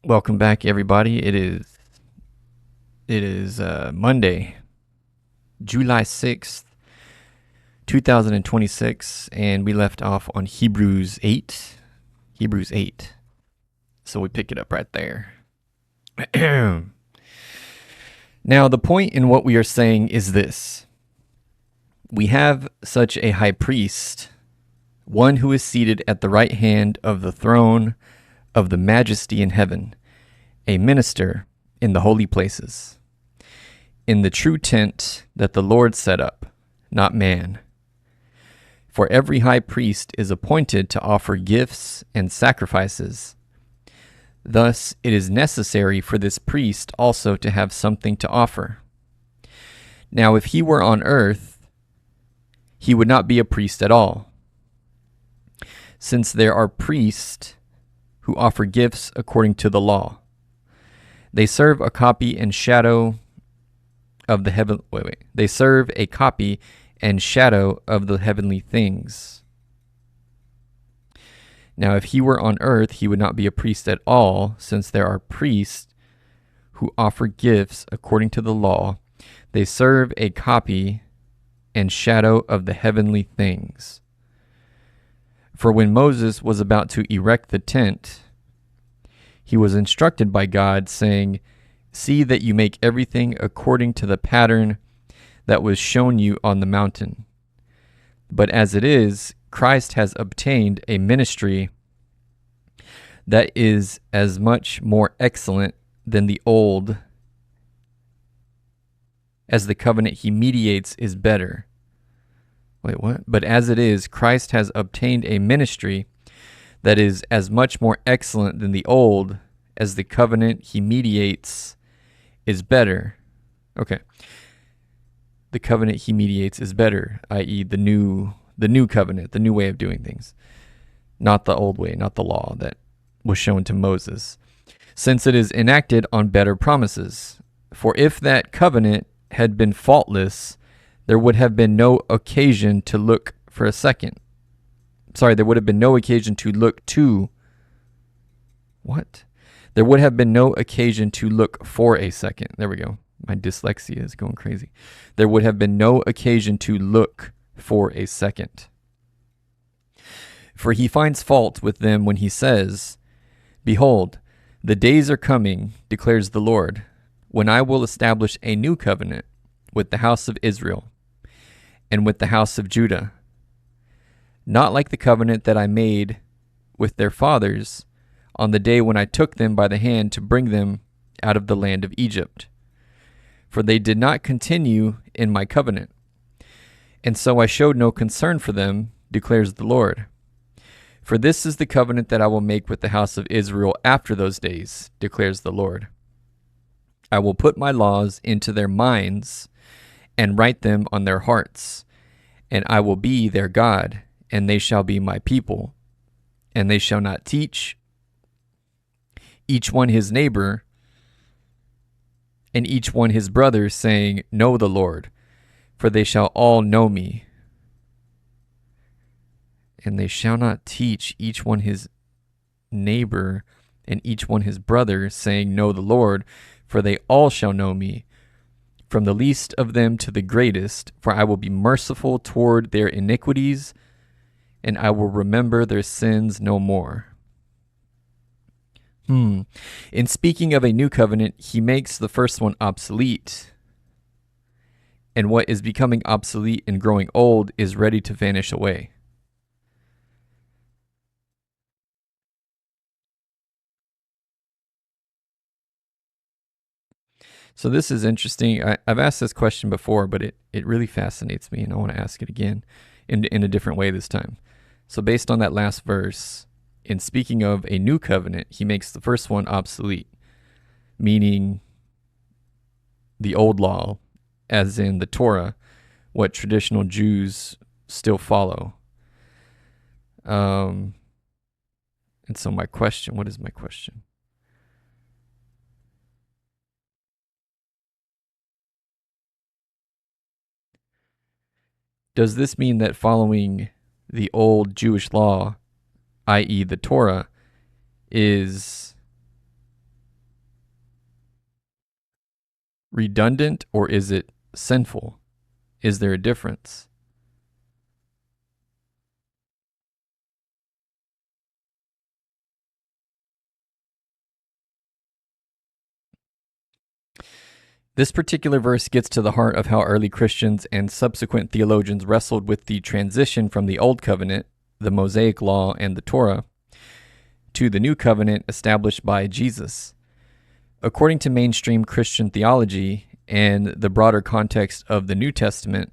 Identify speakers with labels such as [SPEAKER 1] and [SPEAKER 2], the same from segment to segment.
[SPEAKER 1] Welcome back, everybody. It is Monday, July 6th, 2026, and we left off on Hebrews 8. Hebrews 8. So we pick it up right there. Now, the point in what we are saying is this: we have such a high priest, one who is seated at the right hand of the throne of the majesty in heaven, a minister in the holy places, in the true tent that the Lord set up, not man. For every high priest is appointed to offer gifts and sacrifices. Thus it is necessary for this priest also to have something to offer. Now if he were on earth, he would not be a priest at all, since there are priests who offer gifts according to the law. They serve a copy and shadow of the heaven. They serve a copy and shadow of the heavenly things. Now, if he were on earth, he would not be a priest at all, since there are priests who offer gifts according to the law. They serve a copy and shadow of the heavenly things. For when Moses was about to erect the tent, he was instructed by God, saying, "See that you make everything according to the pattern that was shown you on the mountain." But as it is, Christ has obtained a ministry that is as much more excellent than the old, as the covenant he mediates is better. Wait, what? But as it is, Christ has obtained a ministry that is as much more excellent than the old, as the covenant he mediates is better. Okay. The covenant he mediates is better, i.e. the new covenant, the new way of doing things. Not the old way, not the law that was shown to Moses, since it is enacted on better promises. For if that covenant had been faultless, there would have been no occasion to look for a second. There would have been no occasion to look to. What? There would have been no occasion to look for a second. There we go. My dyslexia is going crazy. There would have been no occasion to look for a second. For he finds fault with them when he says, "Behold, the days are coming, declares the Lord, when I will establish a new covenant with the house of Israel and with the house of Judah, not like the covenant that I made with their fathers on the day when I took them by the hand to bring them out of the land of Egypt. For they did not continue in my covenant, and so I showed no concern for them, declares the Lord. For this is the covenant that I will make with the house of Israel after those days, declares the Lord. I will put my laws into their minds and write them on their hearts, and I will be their God, and they shall be my people. And they shall not teach each one his neighbor and each one his brother, saying, Know the Lord, for they shall all know me. And they shall not teach each one his neighbor and each one his brother, saying, Know the Lord, for they all shall know me, from the least of them to the greatest, for I will be merciful toward their iniquities, and I will remember their sins no more." In speaking of a new covenant, he makes the first one obsolete. And what is becoming obsolete and growing old is ready to vanish away. So this is interesting. I've asked this question before, but it really fascinates me, and I want to ask it again in a different way this time. So based on that last verse, in speaking of a new covenant, he makes the first one obsolete, meaning the old law, as in the Torah, what traditional Jews still follow. And so my question, what is my question? Does this mean that following the old Jewish law, i.e. the Torah, is redundant or is it sinful? Is there a difference? This particular verse gets to the heart of how early Christians and subsequent theologians wrestled with the transition from the Old Covenant, the Mosaic Law, and the Torah, to the New Covenant established by Jesus. According to mainstream Christian theology and the broader context of the New Testament,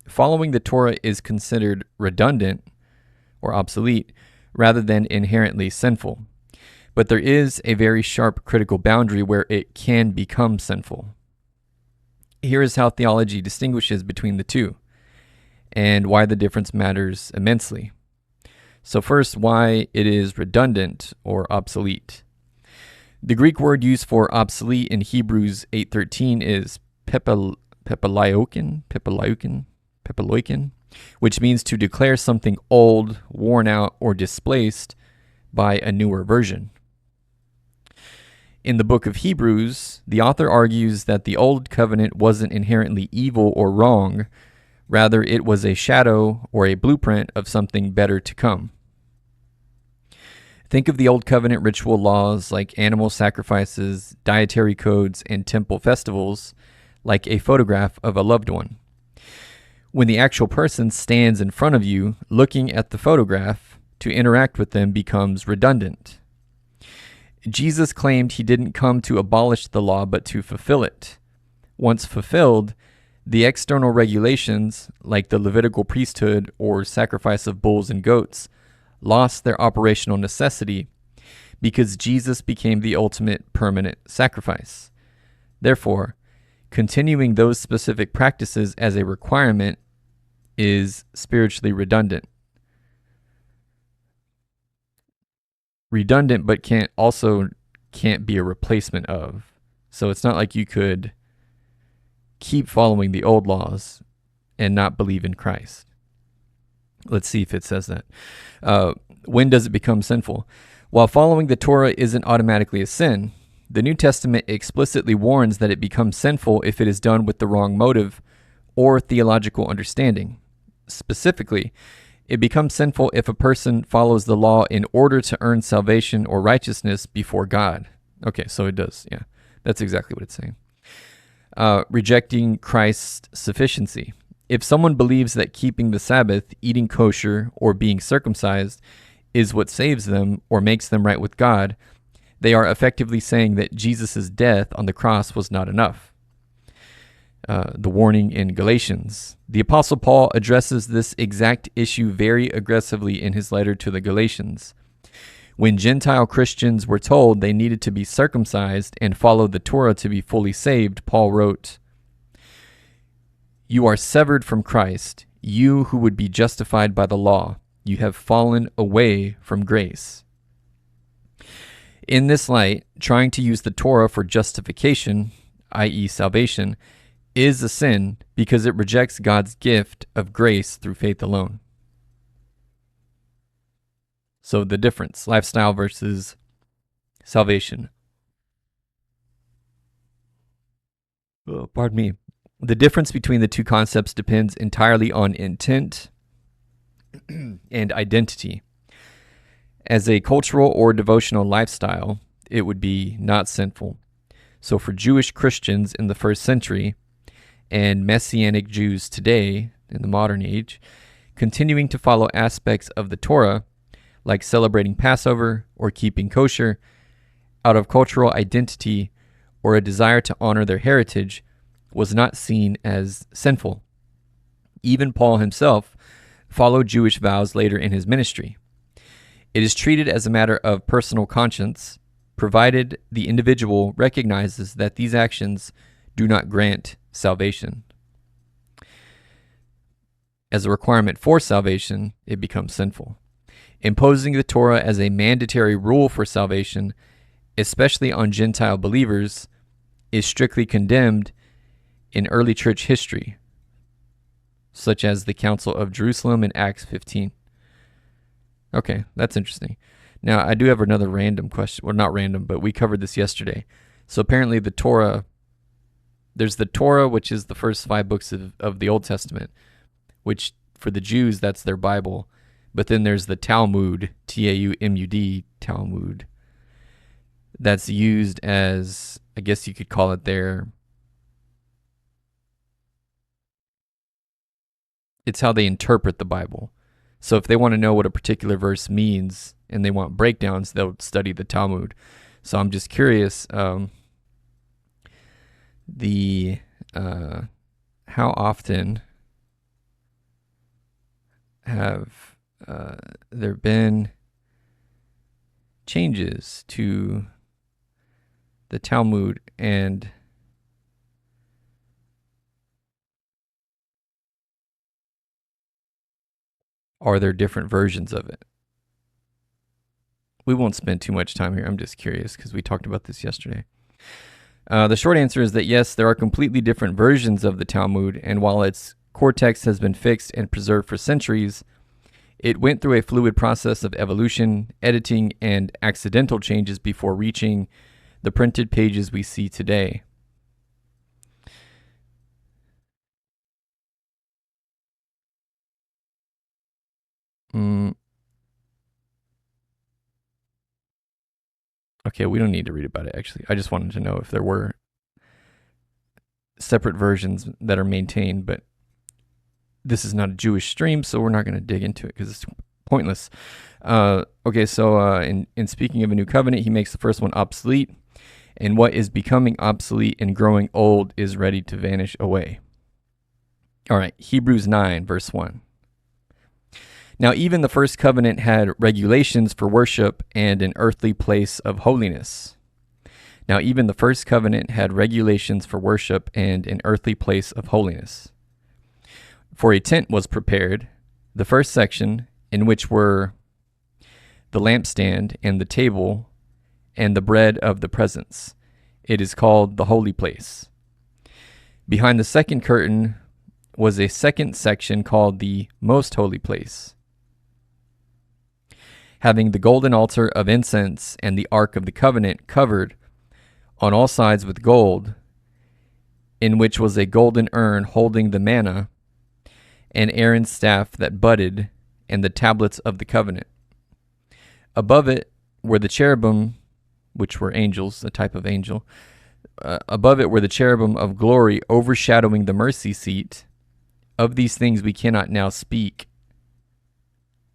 [SPEAKER 1] following the Torah is considered redundant or obsolete rather than inherently sinful. But there is a very sharp critical boundary where it can become sinful. Here is how theology distinguishes between the two and why the difference matters immensely. So first, why it is redundant or obsolete. The Greek word used for obsolete in Hebrews 8:13 is pepaloiken, which means to declare something old, worn out, or displaced by a newer version. In the book of Hebrews, the author argues that the Old Covenant wasn't inherently evil or wrong, rather it was a shadow or a blueprint of something better to come. Think of the Old Covenant ritual laws like animal sacrifices, dietary codes, and temple festivals like a photograph of a loved one. When the actual person stands in front of you looking at the photograph, to interact with them becomes redundant. Jesus claimed he didn't come to abolish the law but to fulfill it. Once fulfilled, the external regulations, like the Levitical priesthood or sacrifice of bulls and goats, lost their operational necessity because Jesus became the ultimate permanent sacrifice. Therefore, continuing those specific practices as a requirement is spiritually redundant. Redundant, but can't be a replacement of. So it's not like you could keep following the old laws and not believe in Christ. Let's see if it says that. When does it become sinful? While following the Torah isn't automatically a sin, the New Testament explicitly warns that it becomes sinful if it is done with the wrong motive or theological understanding. Specifically, it becomes sinful if a person follows the law in order to earn salvation or righteousness before God. Okay, so it does. Yeah, that's exactly what it's saying. Rejecting Christ's sufficiency. If someone believes that keeping the Sabbath, eating kosher, or being circumcised is what saves them or makes them right with God, they are effectively saying that Jesus' death on the cross was not enough. The warning in Galatians. The Apostle Paul addresses this exact issue very aggressively in his letter to the Galatians. When Gentile Christians were told they needed to be circumcised and follow the Torah to be fully saved, Paul wrote, "You are severed from Christ, you who would be justified by the law. You have fallen away from grace." In this light, trying to use the Torah for justification, i.e. salvation, is a sin because it rejects God's gift of grace through faith alone. So the difference, lifestyle versus salvation. Pardon me. The difference between the two concepts depends entirely on intent and identity. As a cultural or devotional lifestyle, it would be not sinful. So for Jewish Christians in the first century, and Messianic Jews today, in the modern age, continuing to follow aspects of the Torah, like celebrating Passover or keeping kosher, out of cultural identity or a desire to honor their heritage, was not seen as sinful. Even Paul himself followed Jewish vows later in his ministry. It is treated as a matter of personal conscience, provided the individual recognizes that these actions do not grant salvation. As a requirement for salvation, it becomes sinful. Imposing the Torah as a mandatory rule for salvation, especially on Gentile believers, is strictly condemned in early church history, such as the Council of Jerusalem in Acts 15. Okay, that's interesting. Now, I do have another random question. Well, not random, but we covered this yesterday. So apparently the Torah There's the Torah, which is the first 5 books of the Old Testament, which for the Jews, that's their Bible. But then there's the Talmud, Taumud, Talmud, that's used as, I guess you could call it it's how they interpret the Bible. So if they want to know what a particular verse means and they want breakdowns, they'll study the Talmud. So I'm just curious, how often have there been changes to the Talmud, and are there different versions of it? We won't spend too much time here. I'm just curious because we talked about this yesterday. The short answer is that yes, there are completely different versions of the Talmud, and while its core text has been fixed and preserved for centuries, it went through a fluid process of evolution, editing, and accidental changes before reaching the printed pages we see today. Okay, we don't need to read about it, actually. I just wanted to know if there were separate versions that are maintained, but this is not a Jewish stream, so we're not going to dig into it because it's pointless. Okay, so in speaking of a new covenant, he makes the first one obsolete, and what is becoming obsolete and growing old is ready to vanish away. All right, Hebrews 9, verse 1. Now, even the first covenant had regulations for worship and an earthly place of holiness. Now, even the first covenant had regulations for worship and an earthly place of holiness. For a tent was prepared, the first section, in which were the lampstand and the table and the bread of the presence. It is called the holy place. Behind the second curtain was a second section called the most holy place, having the golden altar of incense and the ark of the covenant covered on all sides with gold, in which was a golden urn holding the manna, and Aaron's staff that budded, and the tablets of the covenant. Above it were the cherubim, which were angels, a type of angel. Above it were the cherubim of glory overshadowing the mercy seat. Of these things we cannot now speak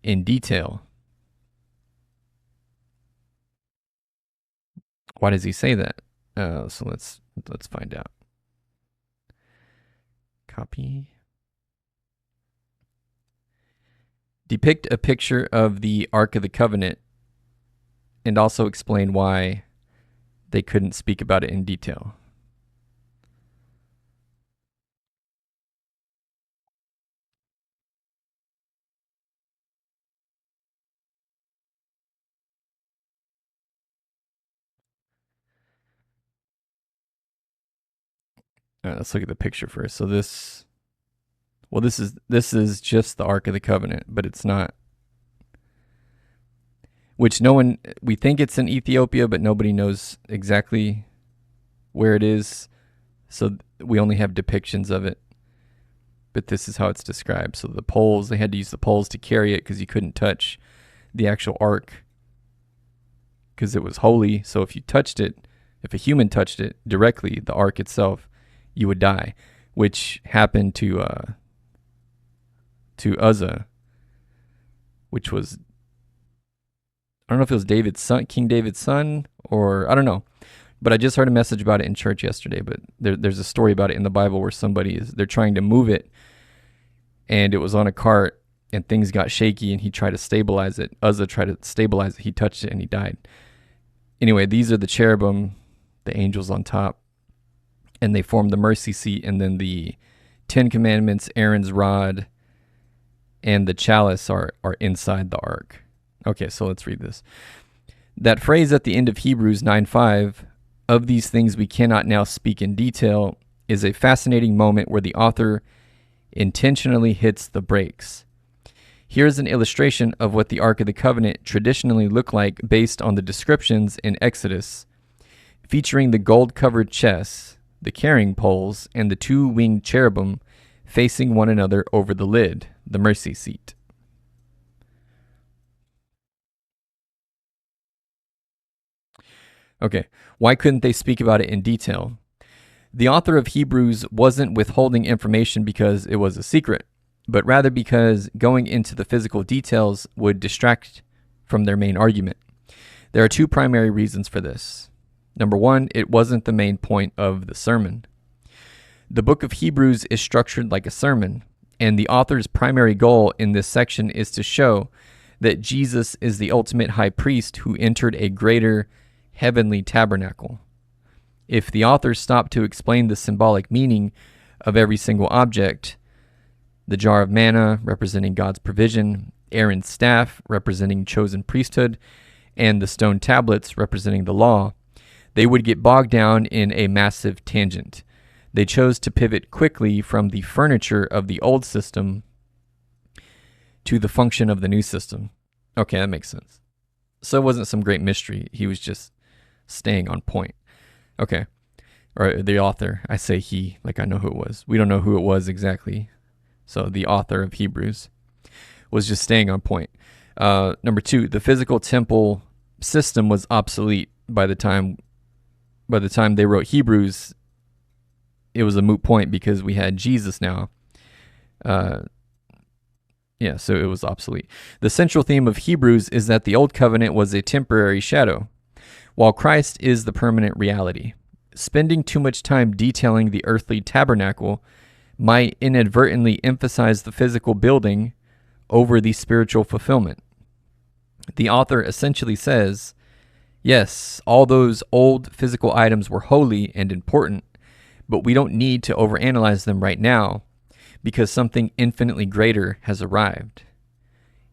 [SPEAKER 1] in detail. Why does he say that? So let's find out. Copy. Depict a picture of the Ark of the Covenant and also explain why they couldn't speak about it in detail. Let's look at the picture first. So this is just the Ark of the Covenant, but it's not. Which we think it's in Ethiopia, but nobody knows exactly where it is. So we only have depictions of it. But this is how it's described. So the poles, they had to use the poles to carry it because you couldn't touch the actual ark because it was holy. So if you touched it, if a human touched it directly, the ark itself, you would die, which happened to Uzzah, which was, I don't know if it was David's son, King David's son, or I don't know. But I just heard a message about it in church yesterday. But there's a story about it in the Bible where they're trying to move it, and it was on a cart, and things got shaky, and he tried to stabilize it. Uzzah tried to stabilize it. He touched it, and he died. Anyway, these are the cherubim, the angels on top, and they form the mercy seat, and then the 10 Commandments, Aaron's rod, and the chalice are inside the ark. Okay, so let's read this. That phrase at the end of Hebrews 9:5, of these things we cannot now speak in detail, is a fascinating moment where the author intentionally hits the brakes. Here's an illustration of what the Ark of the Covenant traditionally looked like based on the descriptions in Exodus, featuring the gold-covered chests, the carrying poles, and the two winged cherubim facing one another over the lid, the mercy seat. Okay, why couldn't they speak about it in detail? The author of Hebrews wasn't withholding information because it was a secret, but rather because going into the physical details would distract from their main argument. There are two primary reasons for this. Number one, it wasn't the main point of the sermon. The book of Hebrews is structured like a sermon, and the author's primary goal in this section is to show that Jesus is the ultimate high priest who entered a greater heavenly tabernacle. If the author stopped to explain the symbolic meaning of every single object, the jar of manna representing God's provision, Aaron's staff representing chosen priesthood, and the stone tablets representing the law, they would get bogged down in a massive tangent. They chose to pivot quickly from the furniture of the old system to the function of the new system. Okay, that makes sense. So it wasn't some great mystery. He was just staying on point. Okay. Or the author. I say he, like I know who it was. We don't know who it was exactly. So the author of Hebrews was just staying on point. Number two, the physical temple system was obsolete by the time they wrote Hebrews. It was a moot point because we had Jesus now. So it was obsolete. The central theme of Hebrews is that the old covenant was a temporary shadow, while Christ is the permanent reality. Spending too much time detailing the earthly tabernacle might inadvertently emphasize the physical building over the spiritual fulfillment. The author essentially says, yes, all those old physical items were holy and important, but we don't need to overanalyze them right now because something infinitely greater has arrived.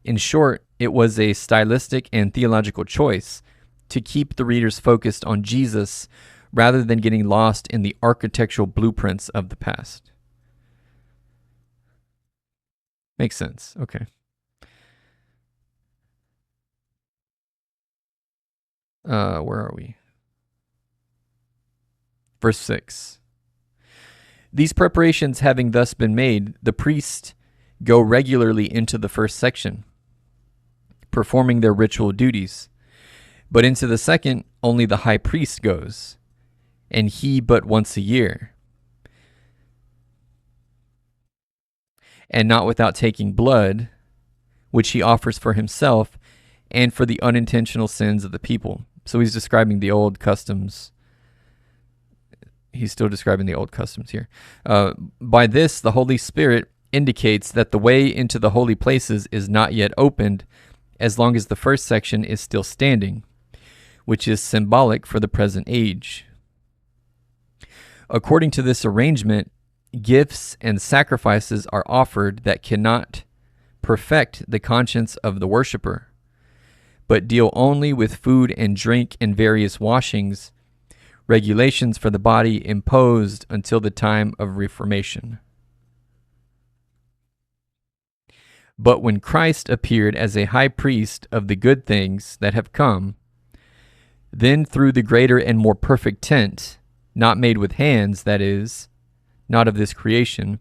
[SPEAKER 1] In short, it was a stylistic and theological choice to keep the readers focused on Jesus rather than getting lost in the architectural blueprints of the past. Makes sense. Okay. Where are we? Verse 6. These preparations having thus been made, the priests go regularly into the first section, performing their ritual duties. But into the second, only the high priest goes, and he but once a year, and not without taking blood, which he offers for himself and for the unintentional sins of the people. So he's describing the old customs. He's still describing the old customs here. By this, the Holy Spirit indicates that the way into the holy places is not yet opened as long as the first section is still standing, which is symbolic for the present age. According to this arrangement, gifts and sacrifices are offered that cannot perfect the conscience of the worshiper, but deal only with food and drink and various washings, regulations for the body imposed until the time of Reformation. But when Christ appeared as a high priest of the good things that have come, then through the greater and more perfect tent, not made with hands, that is, not of this creation,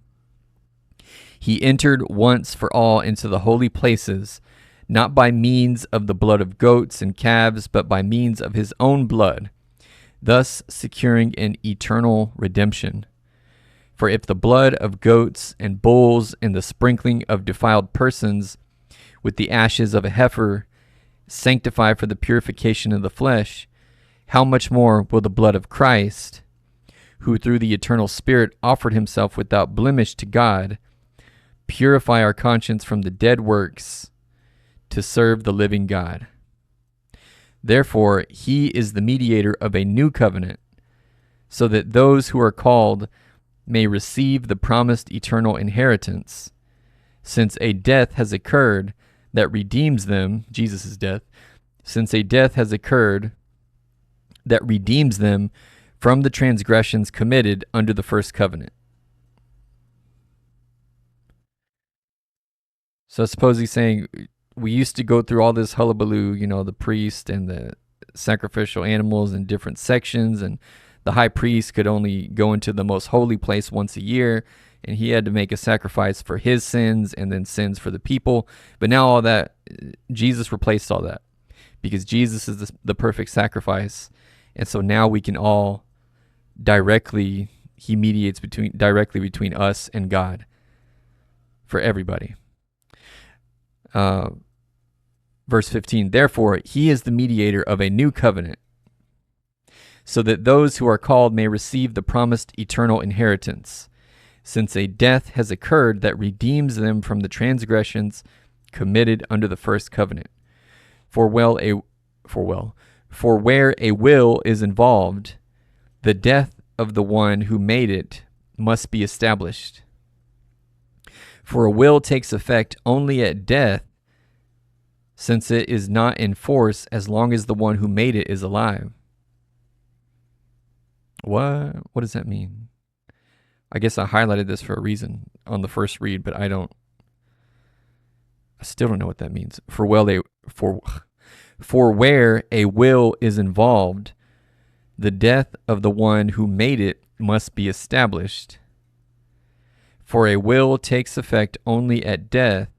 [SPEAKER 1] he entered once for all into the holy places, not by means of the blood of goats and calves, but by means of his own blood, thus securing an eternal redemption. For if the blood of goats and bulls and the sprinkling of defiled persons with the ashes of a heifer sanctify for the purification of the flesh, how much more will the blood of Christ, who through the eternal Spirit offered himself without blemish to God, purify our conscience from the dead works to serve the living God. Therefore, he is the mediator of a new covenant, so that those who are called may receive the promised eternal inheritance, since a death has occurred that redeems them, Jesus' death, since a death has occurred that redeems them from the transgressions committed under the first covenant. So I suppose he's saying we used to go through all this hullabaloo, the priest and the sacrificial animals in different sections and the high priest could only go into the most holy place once a year, and he had to make a sacrifice for his sins and then sins for the people. But now all that, Jesus replaced all that, because Jesus is the perfect sacrifice. And so now we can all he mediates directly between us and God for everybody. Verse 15, therefore, he is the mediator of a new covenant, so that those who are called may receive the promised eternal inheritance, since a death has occurred that redeems them from the transgressions committed under the first covenant. For where a will is involved, the death of the one who made it must be established. For a will takes effect only at death, since it is not in force as long as the one who made it is alive. What does that mean? I guess I highlighted this for a reason on the first read, but I still don't know what that means. For where a will is involved, the death of the one who made it must be established. For a will takes effect only at death,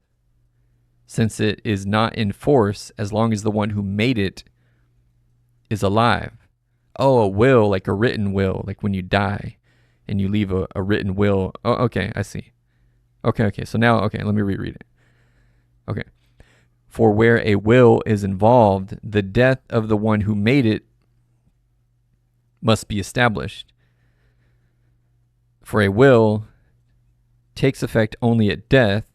[SPEAKER 1] since it is not in force as long as the one who made it is alive. Oh, a will, like a written will, like when you die and you leave a written will. Oh, okay, I see. Okay, so now, let me reread it. Okay. For where a will is involved, the death of the one who made it must be established. For a will takes effect only at death,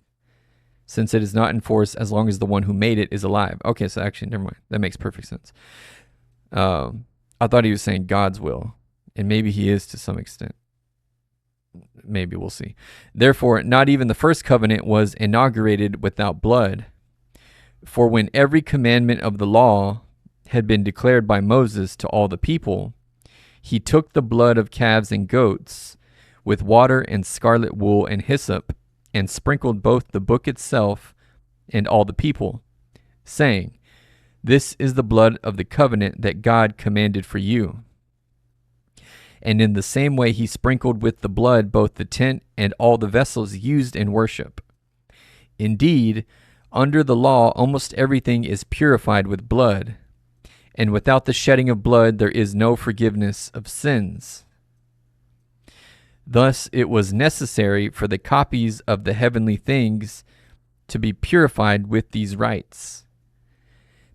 [SPEAKER 1] since it is not in force as long as the one who made it is alive. Okay, so actually, never mind. That makes perfect sense. I thought he was saying God's will, and maybe he is to some extent. Maybe, we'll see. Therefore, not even the first covenant was inaugurated without blood. For when every commandment of the law had been declared by Moses to all the people, he took the blood of calves and goats with water and scarlet wool and hyssop, and sprinkled both the book itself and all the people, saying, "This is the blood of the covenant that God commanded for you." And in the same way he sprinkled with the blood both the tent and all the vessels used in worship. Indeed, under the law almost everything is purified with blood, and without the shedding of blood there is no forgiveness of sins. Thus it was necessary for the copies of the heavenly things to be purified with these rites,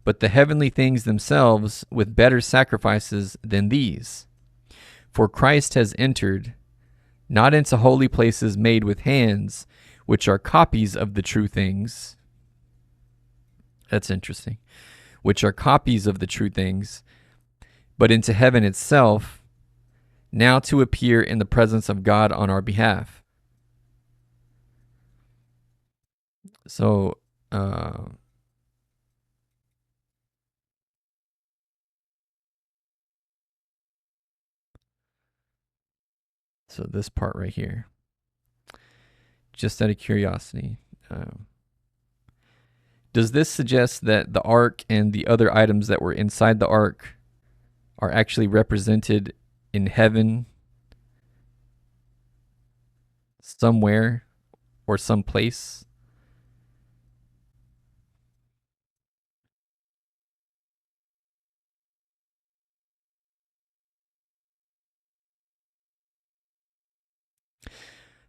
[SPEAKER 1] but the heavenly things themselves with better sacrifices than these. For Christ has entered, not into holy places made with hands, which are copies of the true things. That's interesting. Which are copies of the true things, but into heaven itself, now to appear in the presence of God on our behalf. So, this part right here, just out of curiosity, does this suggest that the ark and the other items that were inside the ark are actually represented in heaven somewhere or someplace?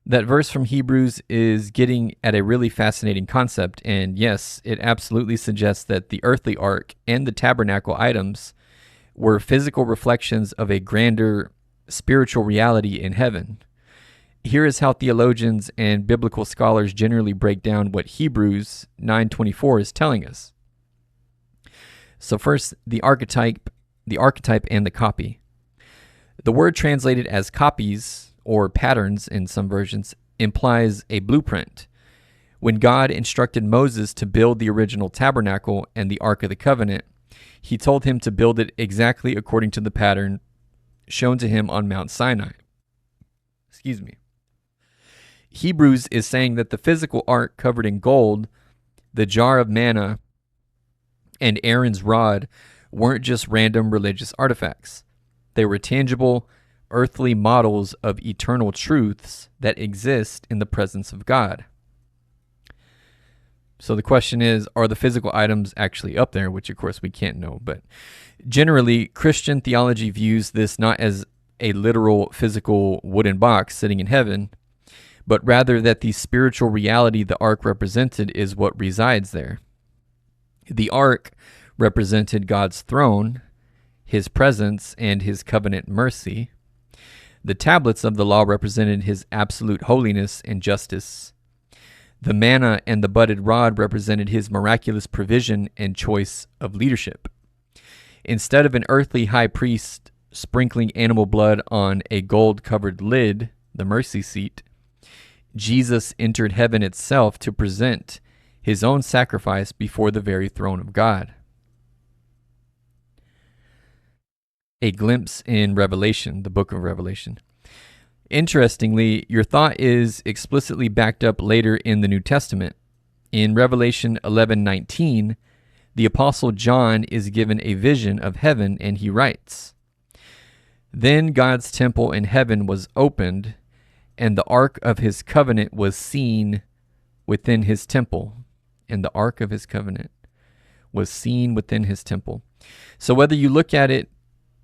[SPEAKER 1] That verse from Hebrews is getting at a really fascinating concept, and yes, it absolutely suggests that the earthly ark and the tabernacle items were physical reflections of a grander spiritual reality in heaven. Here is how theologians and biblical scholars generally break down what Hebrews 9:24 is telling us. So first, the archetype and the copy. The word translated as copies or patterns in some versions implies a blueprint. When God instructed Moses to build the original tabernacle and the Ark of the Covenant, he told him to build it exactly according to the pattern shown to him on Mount Sinai. Hebrews is saying that the physical ark covered in gold, the jar of manna, and Aaron's rod weren't just random religious artifacts. They were tangible, earthly models of eternal truths that exist in the presence of God. So the question is, are the physical items actually up there? Which, of course, we can't know. But generally, Christian theology views this not as a literal physical wooden box sitting in heaven, but rather that the spiritual reality the ark represented is what resides there. The ark represented God's throne, his presence, and his covenant mercy. The tablets of the law represented his absolute holiness and justice. The manna and the budded rod represented his miraculous provision and choice of leadership. Instead of an earthly high priest sprinkling animal blood on a gold-covered lid, the mercy seat, Jesus entered heaven itself to present his own sacrifice before the very throne of God. A glimpse in Revelation, the book of Revelation. Interestingly, your thought is explicitly backed up later in the New Testament. In Revelation 11:19, the Apostle John is given a vision of heaven, and he writes, "Then God's temple in heaven was opened, and the ark of his covenant was seen within his temple." And the ark of his covenant was seen within his temple. So whether you look at it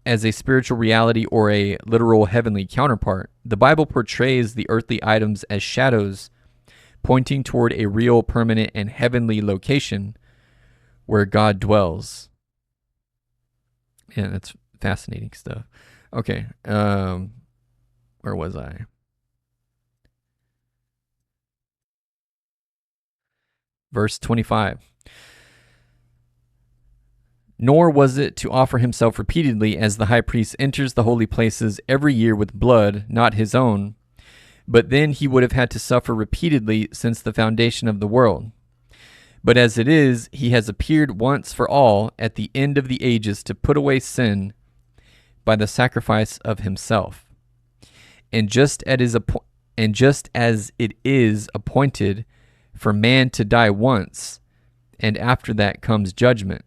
[SPEAKER 1] as a spiritual reality or a literal heavenly counterpart, the Bible portrays the earthly items as shadows pointing toward a real, permanent, and heavenly location where God dwells. Yeah, that's fascinating stuff. Okay, where was I? Verse 25. Nor was it to offer himself repeatedly as the high priest enters the holy places every year with blood, not his own, but then he would have had to suffer repeatedly since the foundation of the world. But as it is, he has appeared once for all at the end of the ages to put away sin by the sacrifice of himself. And just as it is appointed for man to die once, and after that comes judgment,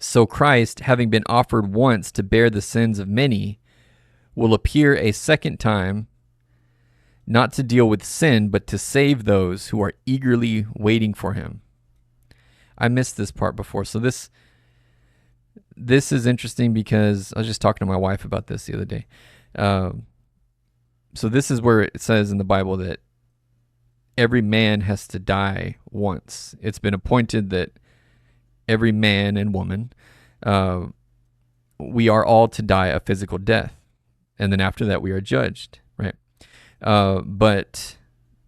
[SPEAKER 1] so Christ, having been offered once to bear the sins of many, will appear a second time, not to deal with sin, but to save those who are eagerly waiting for him. I missed this part before. So this is interesting because I was just talking to my wife about this the other day. So this is where it says in the Bible that every man has to die once. It's been appointed that every man and woman, we are all to die a physical death. And then after that, we are judged, right? But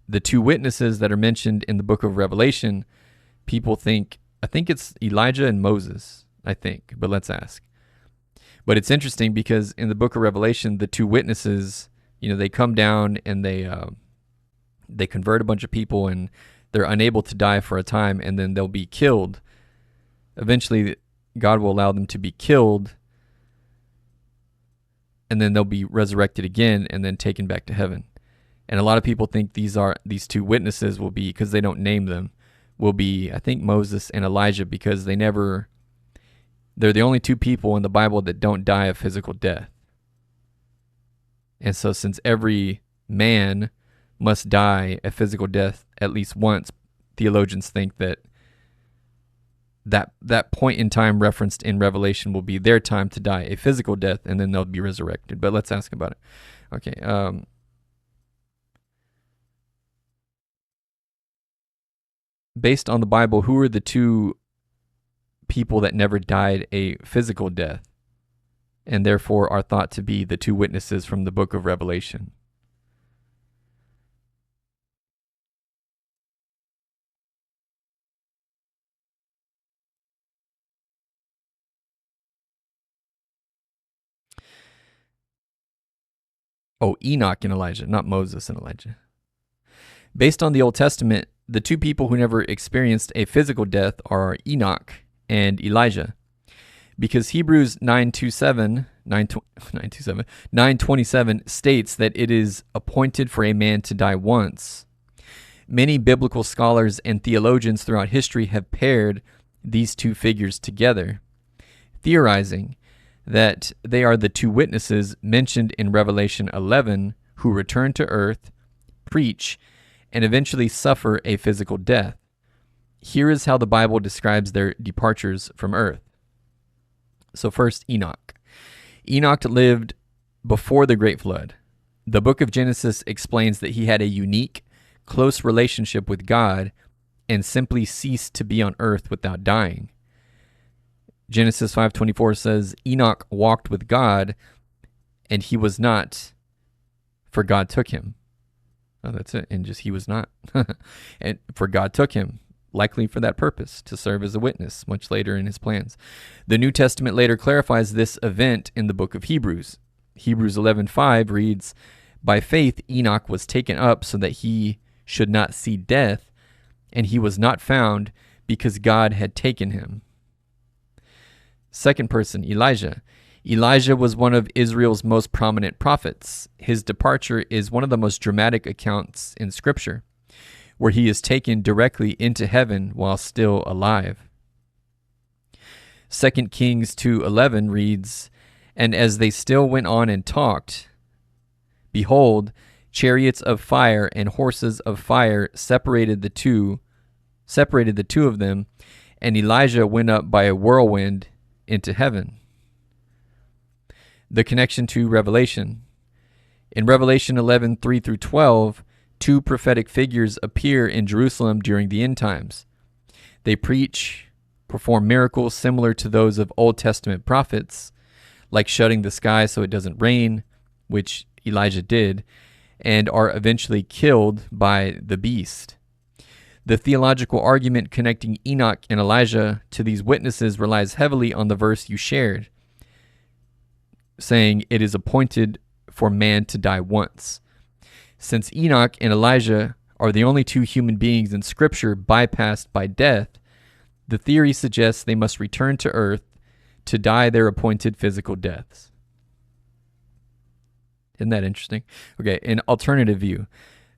[SPEAKER 1] the two witnesses that are mentioned in the book of Revelation, people think, I think it's Elijah and Moses, I think, but let's ask. But it's interesting because in the book of Revelation, the two witnesses, they come down and they convert a bunch of people and they're unable to die for a time, and then they'll be killed. Eventually, God will allow them to be killed, and then they'll be resurrected again and then taken back to heaven. And a lot of people think these two witnesses will be, because they don't name them, will be, I think, Moses and Elijah, because they're the only two people in the Bible that don't die a physical death. And so since every man must die a physical death at least once, theologians think that point in time referenced in Revelation will be their time to die a physical death, and then they'll be resurrected. But let's ask about it. Okay. Based on the Bible, who are the two people that never died a physical death, and therefore are thought to be the two witnesses from the book of Revelation? Oh, Enoch and Elijah, not Moses and Elijah. Based on the Old Testament, the two people who never experienced a physical death are Enoch and Elijah. Because Hebrews 9:27 states that it is appointed for a man to die once. Many biblical scholars and theologians throughout history have paired these two figures together. theorizing that they are the two witnesses mentioned in Revelation 11 who return to earth, preach, and eventually suffer a physical death. Here is how the Bible describes their departures from earth. So first, Enoch. Enoch lived before the Great Flood. The book of Genesis explains that he had a unique, close relationship with God and simply ceased to be on earth without dying. Genesis 5:24 says, Enoch walked with God, and he was not, for God took him. Oh, that's it. And just he was not. And for God took him, likely for that purpose, to serve as a witness much later in his plans. The New Testament later clarifies this event in the book of Hebrews. Hebrews 11:5 reads, by faith Enoch was taken up so that he should not see death, and he was not found because God had taken him. Second person, Elijah. Elijah was one of Israel's most prominent prophets. His departure is one of the most dramatic accounts in Scripture, where he is taken directly into heaven while still alive. 2 Kings 2:11 reads, and as they still went on and talked, behold, chariots of fire and horses of fire separated the two of them, and Elijah went up by a whirlwind into heaven. The connection to Revelation. In Revelation 11:3-12, two prophetic figures appear in Jerusalem during the end times. They preach, perform miracles similar to those of Old Testament prophets, like shutting the sky so it doesn't rain, which Elijah did, and are eventually killed by the beast. The theological argument connecting Enoch and Elijah to these witnesses relies heavily on the verse you shared, saying it is appointed for man to die once. Since Enoch and Elijah are the only two human beings in Scripture bypassed by death, the theory suggests they must return to earth to die their appointed physical deaths. Isn't that interesting? Okay, an alternative view.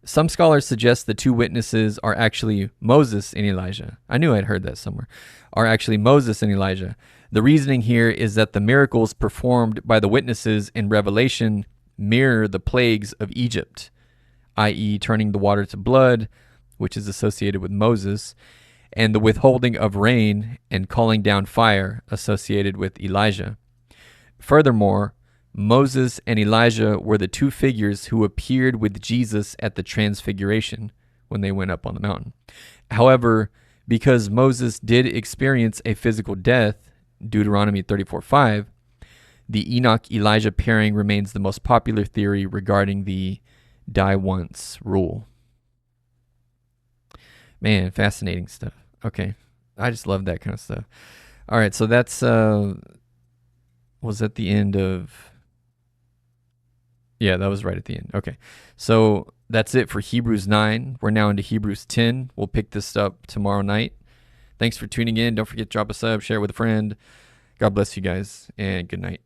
[SPEAKER 1] Some scholars suggest the two witnesses are actually Moses and Elijah. I knew I'd heard that somewhere. Are actually Moses and Elijah. The reasoning here is that the miracles performed by the witnesses in Revelation mirror the plagues of Egypt, i.e. turning the water to blood, which is associated with Moses, and the withholding of rain and calling down fire associated with Elijah. Furthermore, Moses and Elijah were the two figures who appeared with Jesus at the Transfiguration when they went up on the mountain. However, because Moses did experience a physical death, Deuteronomy 34:5, the Enoch-Elijah pairing remains the most popular theory regarding the die once rule. Man, fascinating stuff. Okay, I just love that kind of stuff. All right, so that's was at the end of... Yeah, that was right at the end. Okay, so that's it for Hebrews 9. We're now into Hebrews 10. We'll pick this up tomorrow night. Thanks for tuning in. Don't forget to drop a sub, share it with a friend. God bless you guys, and good night.